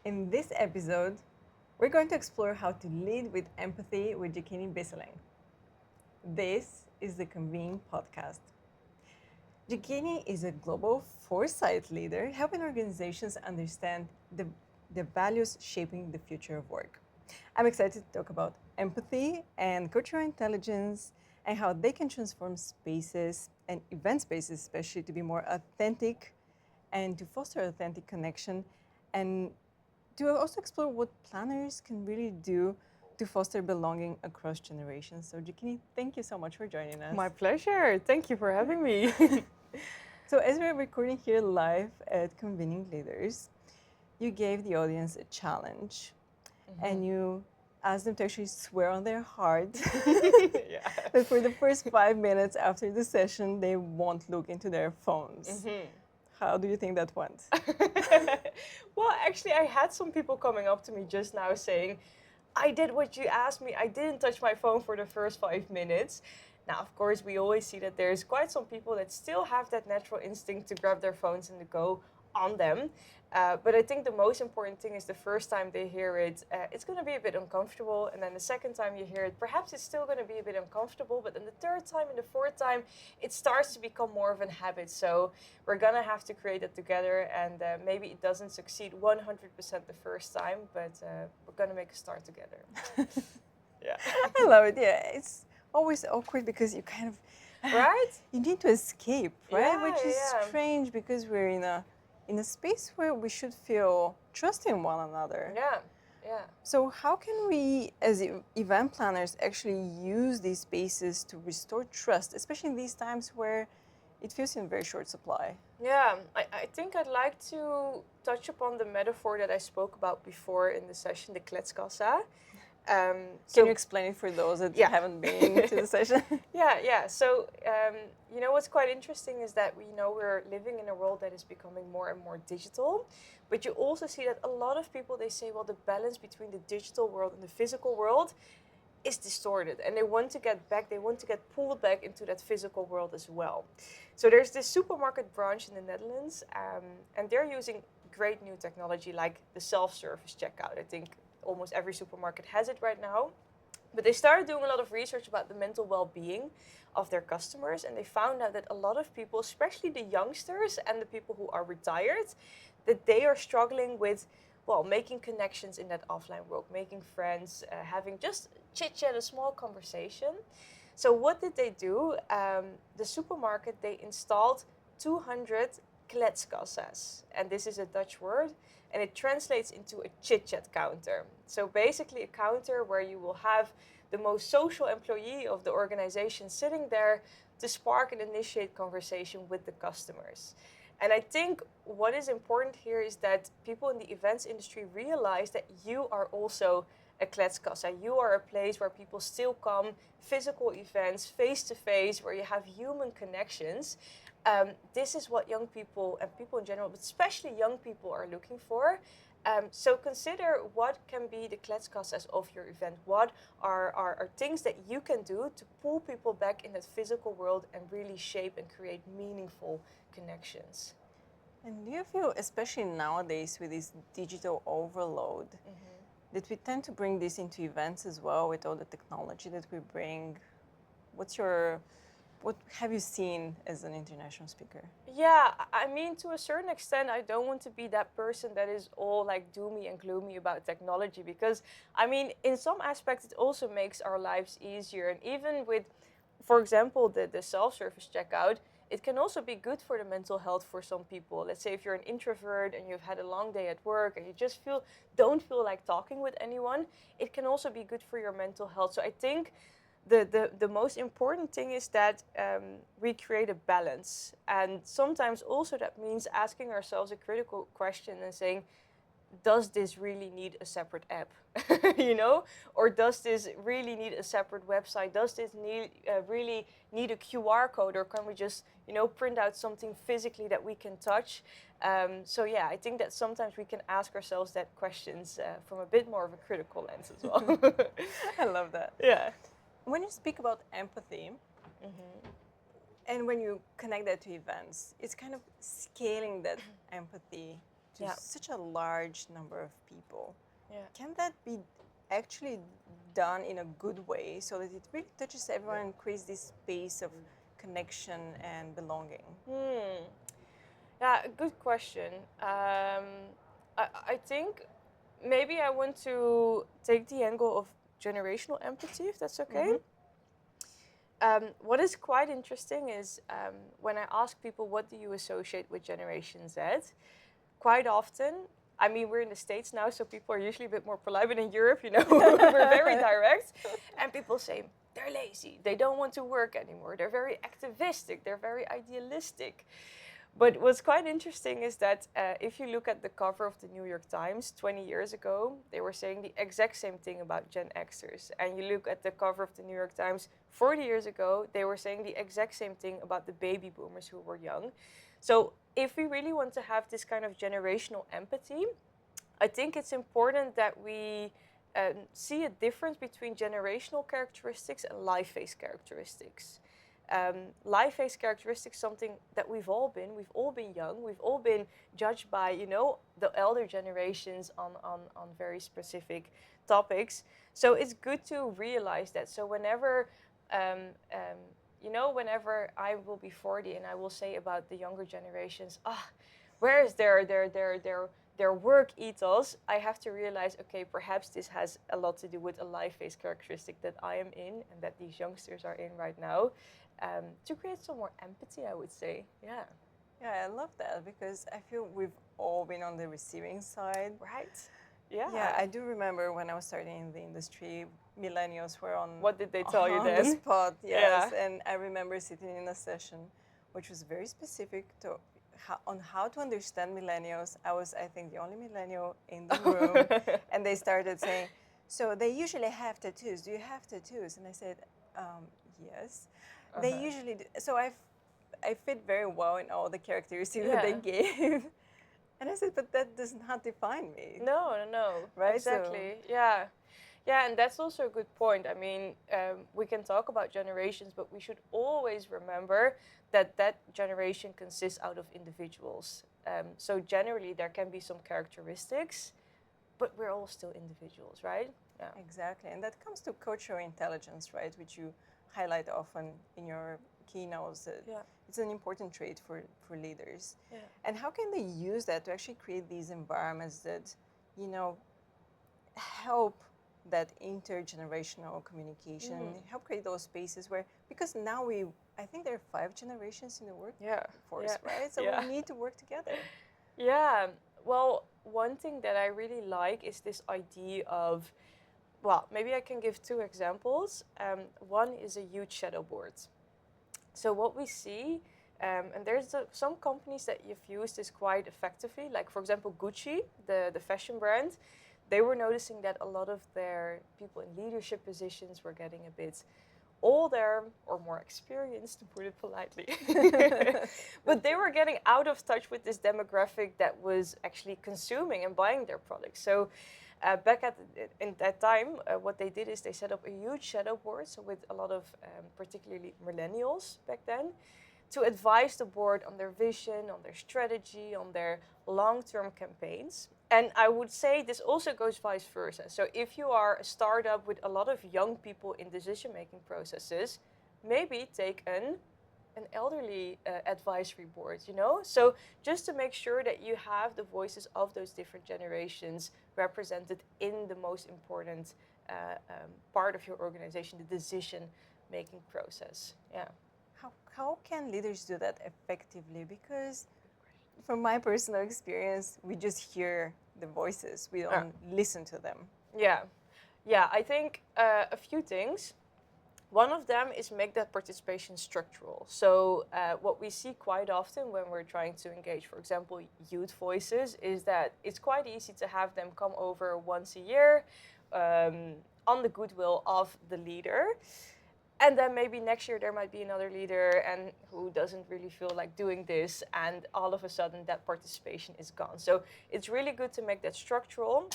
In this episode, we're going to explore how to lead with empathy with Jahkini Bisselink. This is the Convene podcast. Jahkini is a global foresight leader helping organizations understand the values shaping the future of work. I'm excited to talk about empathy and cultural intelligence and how they can transform spaces and event spaces, especially to be more authentic and to foster authentic connection and to also explore what planners can really do to foster belonging across generations. So, Jahkini, thank you so much for joining us. My pleasure. Thank you for having me. So, as we're recording here live at Convening Leaders, you gave the audience a challenge and you asked them to actually swear on their heart that for the first 5 minutes after the session, they won't look into their phones. How do you think that went? Well, actually, I had some people coming up to me just now saying, I did what you asked me. I didn't touch my phone for the first 5 minutes. Now, of course, we always see that there's quite some people that still have that natural instinct to grab their phones and to go on them. But I think the most important thing is the first time they hear it, it's going to be a bit uncomfortable. And then the second time you hear it, perhaps it's still going to be a bit uncomfortable. But then the third time and the fourth time, it starts to become more of a habit. So we're going to have to create it together. And maybe it doesn't succeed 100% the first time, but we're going to make a start together. Yeah. I love it. Yeah. It's always awkward because you kind of, right? You need to escape, right? Yeah, Which is strange because we're in a space where we should feel trust in one another. Yeah. So how can we, as event planners, actually use these spaces to restore trust, especially in these times where it feels in very short supply? Yeah, I think I'd like to touch upon the metaphor that I spoke about before in the session, the kletskassa. Can you explain it for those that haven't been to the session? Yeah. So, you know, what's quite interesting is that we're living in a world that is becoming more and more digital. But you also see that a lot of people, they say, well, the balance between the digital world and the physical world is distorted. And they want to get back, they want to get pulled back into that physical world as well. So there's this supermarket branch in the Netherlands, and they're using great new technology like the self-service checkout. I think almost every supermarket has it right now. But they started doing a lot of research about the mental well-being of their customers, and they found out that a lot of people, especially the youngsters and the people who are retired, that they are struggling with, well, making connections in that offline world, making friends, having just chit-chat, a small conversation. So what did they do? The supermarket, they installed 200 kletskassas, and this is a Dutch word, and it translates into a chit-chat counter. So basically a counter where you will have the most social employee of the organization sitting there to spark and initiate conversation with the customers. And I think what is important here is that people in the events industry realize that you are also a kletskassa. You are a place where people still come, physical events, face-to-face, where you have human connections. This is what young people and people in general, but especially young people, are looking for. So consider what can be the kletskassas of your event. What are things that you can do to pull people back in that physical world and really shape and create meaningful connections. And do you feel, especially nowadays with this digital overload, that we tend to bring this into events as well with all the technology that we bring? What have you seen as an international speaker? Yeah, I mean, to a certain extent, I don't want to be that person that is all like doomy and gloomy about technology, because, I mean, in some aspects, it also makes our lives easier. And even with, for example, the self-service checkout, it can also be good for the mental health for some people. Let's say if you're an introvert and you've had a long day at work and you just don't feel like talking with anyone, it can also be good for your mental health. So I think the most important thing is that we create a balance. And sometimes also that means asking ourselves a critical question and saying, does this really need a separate app? Or does this really need a separate website? Does this really need a QR code? Or can we just, print out something physically that we can touch? So yeah, I think that sometimes we can ask ourselves that questions from a bit more of a critical lens as well. I love that. Yeah. When you speak about empathy, and when you connect that to events, it's kind of scaling that empathy to Yeah. such a large number of people. Yeah. Can that be actually done in a good way so that it really touches everyone and creates this space of connection and belonging? Yeah, good question. I think maybe I want to take the angle of generational empathy, if that's okay. What is quite interesting is when I ask people, what do you associate with Generation Z? Quite often, I mean, we're in the States now, so people are usually a bit more polite, but in Europe, we're very direct. And people say, they're lazy, they don't want to work anymore, they're very activistic, they're very idealistic. But what's quite interesting is that if you look at the cover of the New York Times 20 years ago, they were saying the exact same thing about Gen Xers. And you look at the cover of the New York Times 40 years ago, they were saying the exact same thing about the baby boomers who were young. So if we really want to have this kind of generational empathy, I think it's important that we see a difference between generational characteristics and life phase characteristics. Life phase characteristics, something that we've all been young, we've all been judged by, the elder generations on very specific topics. So it's good to realize that. So whenever, whenever I will be 40 and I will say about the younger generations, where is their work ethos, I have to realize, okay, perhaps this has a lot to do with a life phase characteristic that I am in and that these youngsters are in right now. To create some more empathy, I would say. Yeah. Yeah, I love that because I feel we've all been on the receiving side. Right. Yeah. Yeah, I do remember when I was starting in the industry, millennials were on What did they tell you on then? the spot, yes. Yeah. And I remember sitting in a session which was very specific to on how to understand millennials. I was, I think, the only millennial in the room, and they started saying, "So they usually have tattoos. Do you have tattoos?" And I said, "Yes." They usually do. So I fit very well in all the characteristics that they gave. And I said, but that does not define me. No. Right? Exactly. Yeah. Yeah, and that's also a good point. I mean, we can talk about generations, but we should always remember that that generation consists out of individuals. So generally, there can be some characteristics, but we're all still individuals, right? Yeah. Exactly. And that comes to cultural intelligence, right? Which you highlight often in your keynotes. It's an important trait for leaders. Yeah. And how can they use that to actually create these environments that, help that intergenerational communication, help create those spaces where, because now I think there are 5 generations in the workforce, right? So we need to work together. Yeah. Well, one thing that I really like is this idea of, well, maybe I can give 2 examples. One is a huge shadow board. So what we see, and there's some companies that you've used this quite effectively, like for example Gucci, the fashion brand. They were noticing that a lot of their people in leadership positions were getting a bit older or more experienced, to put it politely. But they were getting out of touch with this demographic that was actually consuming and buying their products. So back in that time, what they did is they set up a huge shadow board, so with a lot of particularly millennials back then, to advise the board on their vision, on their strategy, on their long-term campaigns. And I would say this also goes vice versa. So if you are a startup with a lot of young people in decision-making processes, maybe take an elderly advisory board, So just to make sure that you have the voices of those different generations represented in the most important part of your organization, the decision-making process. Yeah. How can leaders do that effectively? Because from my personal experience, we just hear the voices. We don't listen to them. Yeah. I think a few things. One of them is make that participation structural. So what we see quite often when we're trying to engage, for example, youth voices, is that it's quite easy to have them come over once a year on the goodwill of the leader. And then maybe next year there might be another leader and who doesn't really feel like doing this, and all of a sudden that participation is gone. So it's really good to make that structural.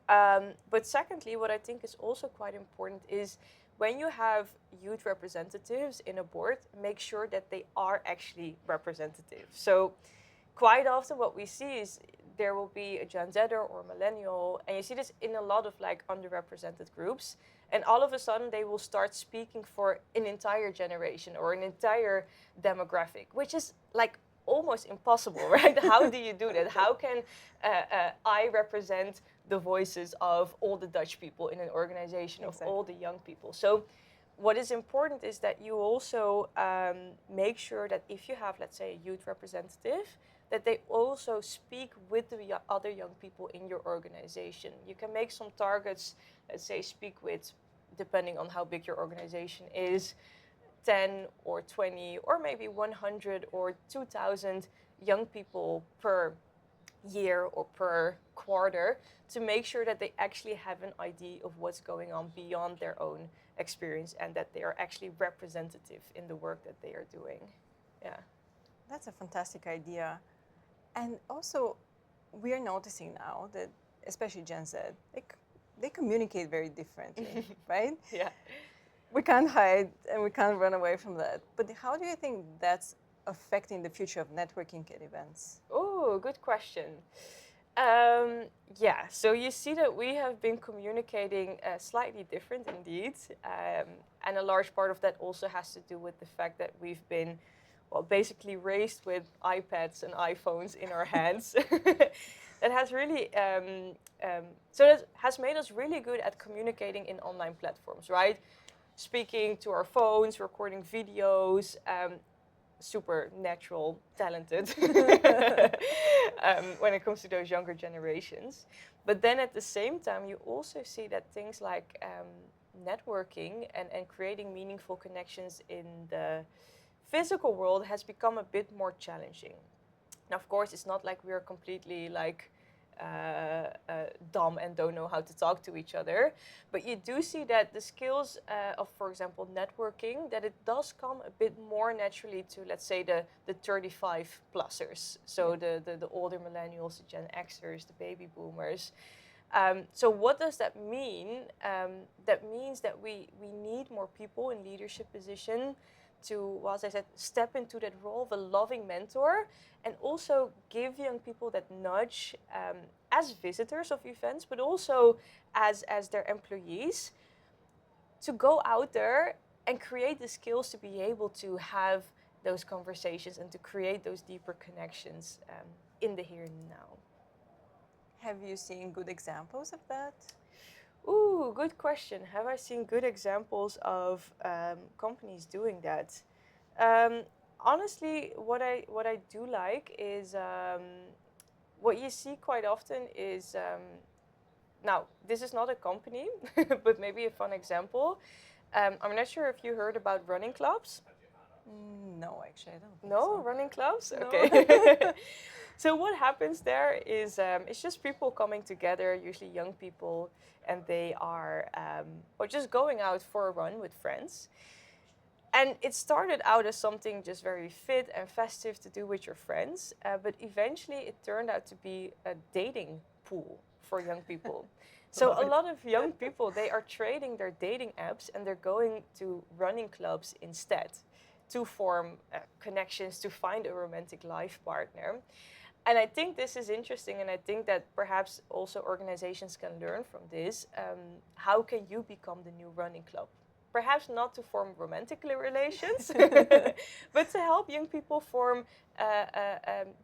But secondly, what I think is also quite important is when you have youth representatives in a board, make sure that they are actually representative. So quite often what we see is there will be a Gen Zer or millennial, and you see this in a lot of like underrepresented groups, and all of a sudden they will start speaking for an entire generation or an entire demographic, which is like almost impossible, right? How do you do that? How can I represent the voices of all the Dutch people in an organization, of all the young people? So what is important is that you also make sure that if you have, let's say, a youth representative, that they also speak with the other young people in your organization. You can make some targets, let's say, speak with, depending on how big your organization is, 10 or 20 or maybe 100 or 2,000 young people per year or per quarter, to make sure that they actually have an idea of what's going on beyond their own experience, and that they are actually representative in the work that they are doing. Yeah. That's a fantastic idea. And also, we are noticing now that, especially Gen Z, they communicate very differently, right? Yeah. We can't hide and we can't run away from that. But how do you think that's affecting the future of networking at events? Oh, good question. Yeah, so you see that we have been communicating slightly different indeed. And a large part of that also has to do with the fact that we've been, well, basically raised with iPads and iPhones in our hands. That has really, so that has made us really good at communicating in online platforms, right? Speaking to our phones, recording videos, super natural, talented when it comes to those younger generations. But then at the same time, you also see that things like networking and creating meaningful connections in the physical world has become a bit more challenging. Now, of course, it's not like we're completely like dumb and don't know how to talk to each other, but you do see that the skills of, for example, networking, that it does come a bit more naturally to, let's say, the 35 plussers, so the older millennials, the Gen Xers, the baby boomers. So what does that mean? That means that we need more people in leadership position to, well, as I said, step into that role of a loving mentor, and also give young people that nudge as visitors of events, but also as their employees, to go out there and create the skills to be able to have those conversations and to create those deeper connections in the here and now. Have you seen good examples of that? Ooh, good question. Have I seen good examples of companies doing that? Honestly, what I do like is what you see quite often is, now this is not a company, but maybe a fun example. I'm not sure if you heard about running clubs. No, actually, I don't think No, so. running clubs? No. Okay. So what happens there is it's just people coming together, usually young people, and they are or just going out for a run with friends. And it started out as something just very fit and festive to do with your friends, but eventually it turned out to be a dating pool for young people. So a lot of young people, they are trading their dating apps and they're going to running clubs instead to form connections, to find a romantic life partner. And I think this is interesting, and I think that perhaps also organizations can learn from this. How can you become the new running club? Perhaps not to form romantic relations, but to help young people form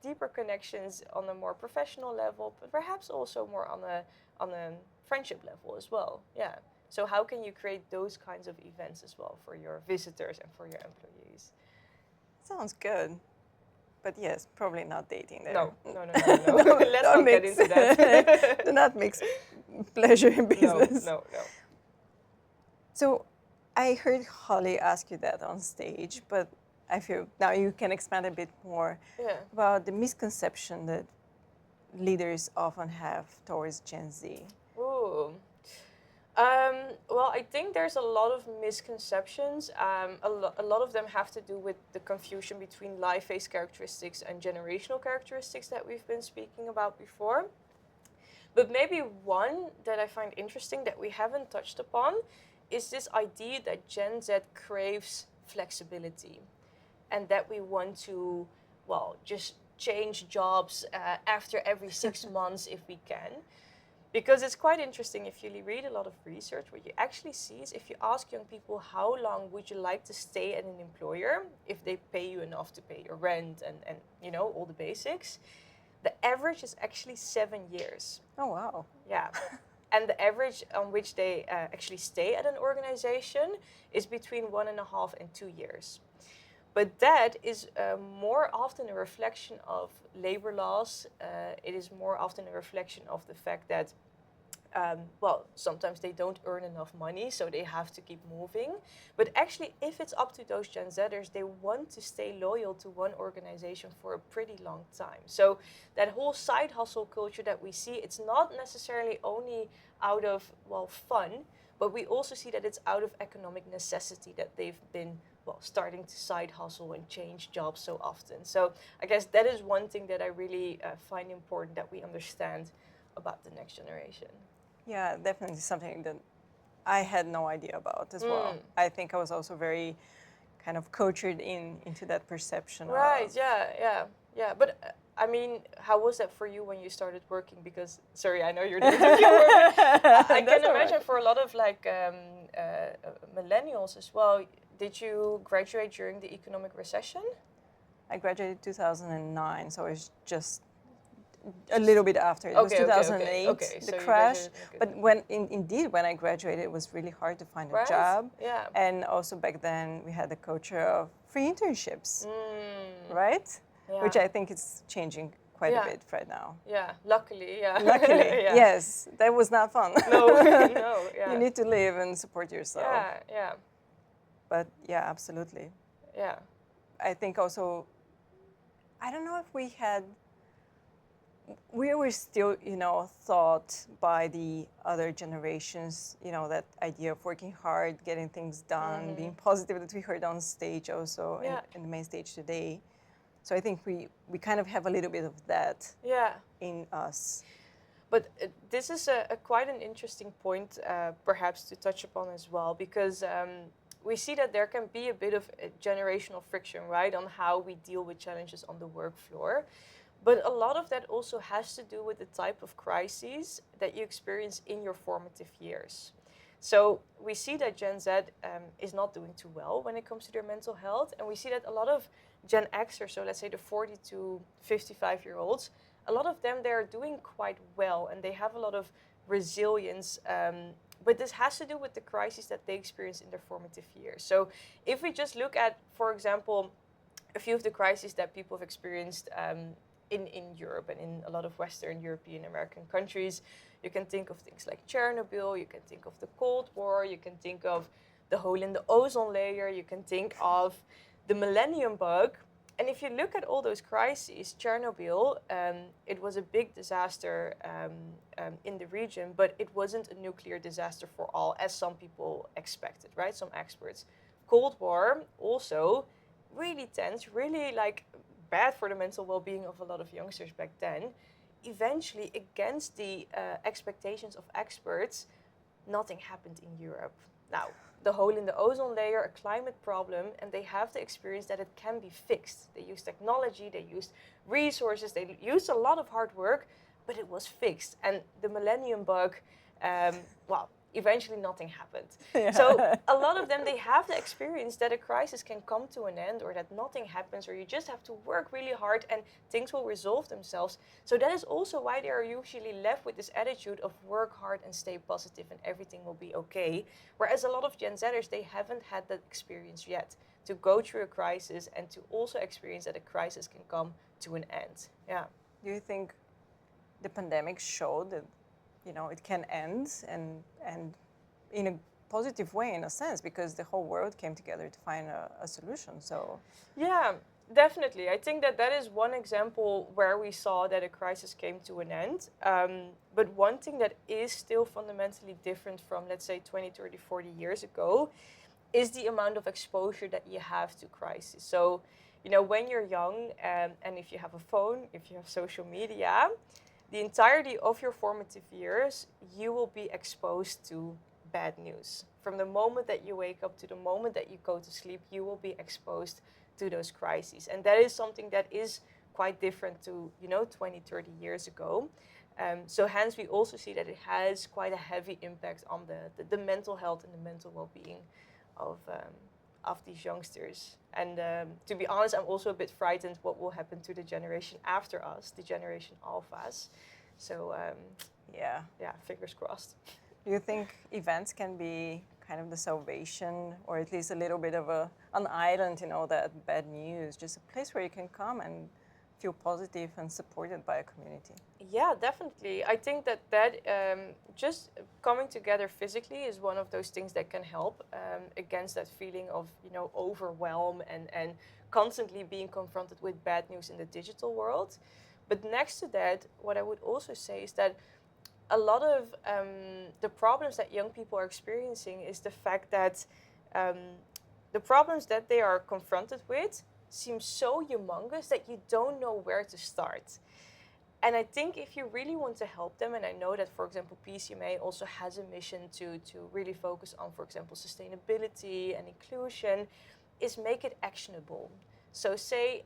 deeper connections on a more professional level, but perhaps also more on a friendship level as well. Yeah. So how can you create those kinds of events as well for your visitors and for your employees? Sounds good. But yes, probably not dating there. No. Let's not get into that. Do not mix pleasure and business. No. So I heard Holly ask you that on stage, but I feel now you can expand a bit more about the misconception that leaders often have towards Gen Z. Ooh. Well, I think there's a lot of misconceptions. A lot of them have to do with the confusion between life phase characteristics and generational characteristics that we've been speaking about before. But maybe one that I find interesting that we haven't touched upon is this idea that Gen Z craves flexibility, and that we want to, well, just change jobs after every 6 months if we can. Because it's quite interesting, if you read a lot of research, what you actually see is if you ask young people how long would you like to stay at an employer if they pay you enough to pay your rent and you know, all the basics, the average is actually 7 years. Oh, wow. Yeah. And the average on which they actually stay at an organization is between 1.5 and 2 years. But that is more often a reflection of labor laws. It is more often a reflection of the fact that, well, sometimes they don't earn enough money, so they have to keep moving. But actually, if it's up to those Gen Zers, they want to stay loyal to one organization for a pretty long time. So that whole side hustle culture that we see, it's not necessarily only out of, well, fun, but we also see that it's out of economic necessity that they've been, well, starting to side hustle and change jobs so often. So I guess that is one thing that I really find important that we understand about the next generation. Yeah, definitely something that I had no idea about as well. I think I was also very kind of cultured into that perception. Right, Of, yeah. But I mean, how was that for you when you started working? Because, sorry, I know you're the interviewer, but I can imagine for a lot of like millennials as well. Did you graduate during the economic recession? I graduated 2009, so it's just a little bit after. It was 2008, okay. the So crash. But when indeed when I graduated, it was really hard to find a job. Yeah. And also back then we had the culture of free internships, right? Yeah. Which I think is changing quite Yeah. a bit right now. Yeah, luckily, yeah. Luckily, Yeah. yes, that was not fun. No, no, yeah. You need to live and support yourself. Yeah. But yeah, absolutely. Yeah. I think also, I don't know if we were still, thought by the other generations, that idea of working hard, getting things done, being positive that we heard on stage also in the main stage today. So I think we kind of have a little bit of that in us. But this is a quite an interesting point, perhaps to touch upon as well, because we see that there can be a bit of a generational friction, right, on how we deal with challenges on the work floor. But a lot of that also has to do with the type of crises that you experience in your formative years. So we see that Gen Z is not doing too well when it comes to their mental health. And we see that a lot of Gen Xers, so let's say the 40 to 55-year-olds, a lot of them, they're doing quite well and they have a lot of resilience. But this has to do with the crises that they experience in their formative years. So if we just look at, for example, a few of the crises that people have experienced in Europe and in a lot of Western European American countries. You can think of things like Chernobyl, you can think of the Cold War, you can think of the hole in the ozone layer, you can think of the millennium bug. And if you look at all those crises, Chernobyl, it was a big disaster in the region, but it wasn't a nuclear disaster for all, as some people expected, right? Some experts. Cold War, also really tense, really like bad for the mental well-being of a lot of youngsters back then. Eventually, against the expectations of experts, nothing happened in Europe. Now, the hole in the ozone layer, a climate problem, and they have the experience that it can be fixed. They used technology, they used resources, they used a lot of hard work, but it was fixed. And the millennium bug, well, eventually nothing happened. Yeah. So a lot of them, they have the experience that a crisis can come to an end or that nothing happens or you just have to work really hard and things will resolve themselves. So that is also why they are usually left with this attitude of work hard and stay positive and everything will be okay. Whereas a lot of Gen Zers, they haven't had that experience yet to go through a crisis and to also experience that a crisis can come to an end. Yeah. Do you think the pandemic showed that it can end and in a positive way in a sense because the whole world came together to find a solution? So yeah, definitely. I think that is one example where we saw that a crisis came to an end. But one thing that is still fundamentally different from, let's say, 20, 30, 40 years ago is the amount of exposure that you have to crisis. So, when you're young and if you have a phone, if you have social media, the entirety of your formative years, you will be exposed to bad news. From the moment that you wake up to the moment that you go to sleep, you will be exposed to those crises. And that is something that is quite different to, 20, 30 years ago. So hence we also see that it has quite a heavy impact on the mental health and the mental well-being of these youngsters. And to be honest, I'm also a bit frightened what will happen to the generation after us, the generation alphas. So Yeah. yeah, fingers crossed. Do you think events can be kind of the salvation, or at least a little bit of an island, that bad news, just a place where you can come and feel positive and supported by a community? Yeah, definitely. I think that just coming together physically is one of those things that can help against that feeling of overwhelm and constantly being confronted with bad news in the digital world. But next to that, what I would also say is that a lot of the problems that young people are experiencing is the fact that um, the problems that they are confronted with seem so humongous that you don't know where to start. And I think if you really want to help them, and I know that, for example, PCMA also has a mission to really focus on, for example, sustainability and inclusion, is make it actionable. So say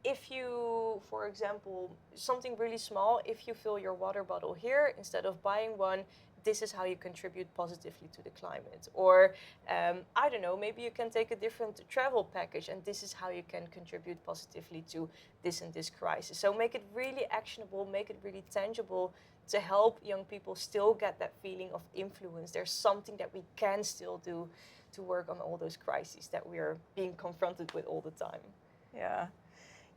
if you, for example, something really small, if you fill your water bottle here, instead of buying one, this is how you contribute positively to the climate. Or, I don't know, maybe you can take a different travel package and this is how you can contribute positively to this and this crisis. So make it really actionable, make it really tangible to help young people still get that feeling of influence. There's something that we can still do to work on all those crises that we are being confronted with all the time. Yeah.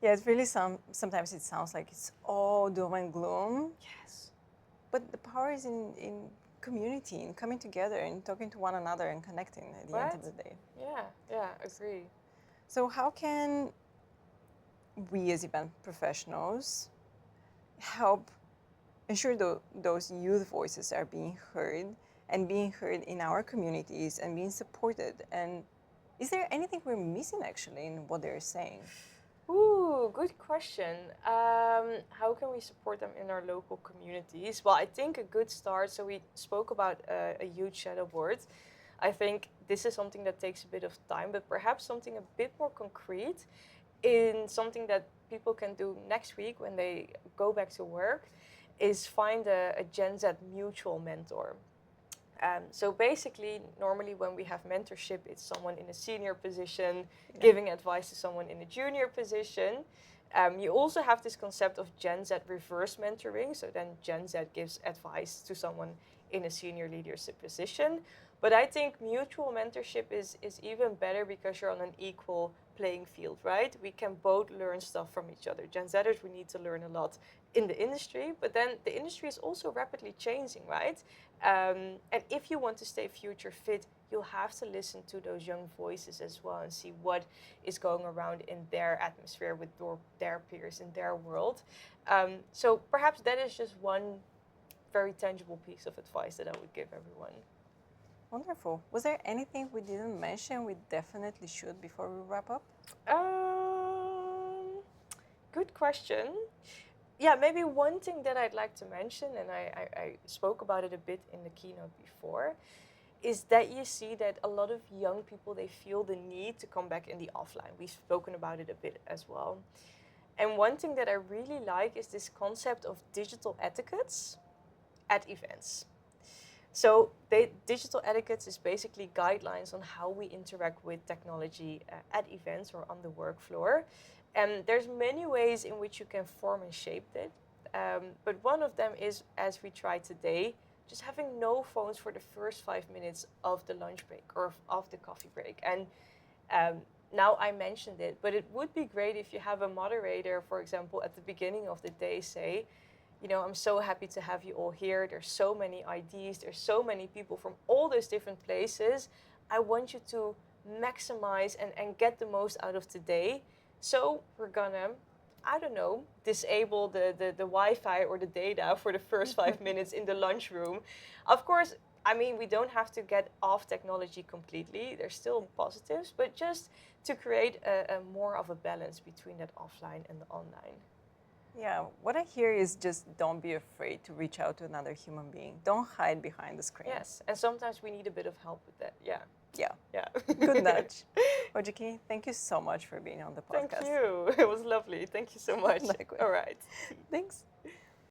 Yeah, it's really sometimes it sounds like it's all doom and gloom. Yes. But the power is in community, in coming together and talking to one another and connecting at the end of the day. Yeah, agree. So how can we as event professionals help ensure those youth voices are being heard and being heard in our communities and being supported? And is there anything we're missing actually in what they're saying? Ooh, good question. How can we support them in our local communities? Well, I think a good start. So we spoke about a huge shadow board. I think this is something that takes a bit of time, but perhaps something a bit more concrete in something that people can do next week when they go back to work is find a Gen Z mutual mentor. So basically, normally when we have mentorship, it's someone in a senior position giving advice to someone in a junior position. You also have this concept of Gen Z reverse mentoring. So then Gen Z gives advice to someone in a senior leadership position. But I think mutual mentorship is even better because you're on an equal playing field, right? We can both learn stuff from each other. Gen Zers, we need to learn a lot in the industry, but then the industry is also rapidly changing, right? And if you want to stay future fit, you'll have to listen to those young voices as well and see what is going around in their atmosphere with their peers in their world. So perhaps that is just one very tangible piece of advice that I would give everyone. Wonderful. Was there anything we didn't mention we definitely should before we wrap up? Good question. Yeah, maybe one thing that I'd like to mention, and I spoke about it a bit in the keynote before, is that you see that a lot of young people, they feel the need to come back in the offline. We've spoken about it a bit as well. And one thing that I really like is this concept of digital etiquettes at events. So digital etiquettes is basically guidelines on how we interact with technology at events or on the work floor. And there's many ways in which you can form and shape it. But one of them is, as we tried today, just having no phones for the first 5 minutes of the lunch break or of the coffee break. And now I mentioned it, but it would be great if you have a moderator, for example, at the beginning of the day say, I'm so happy to have you all here. There's so many ideas. There's so many people from all those different places. I want you to maximize and get the most out of today. So we're gonna, I don't know, disable the Wi-Fi or the data for the first 5 minutes in the lunchroom. Of course, I mean, we don't have to get off technology completely. There's still positives, but just to create a more of a balance between that offline and the online. Yeah, what I hear is just don't be afraid to reach out to another human being. Don't hide behind the screen. Yes, and sometimes we need a bit of help with that, yeah. Yeah. Yeah. Good nudge. Well, Jahkini, thank you so much for being on the Thank podcast. you. It was lovely. Thank you so much. Likewise. All right. Thanks.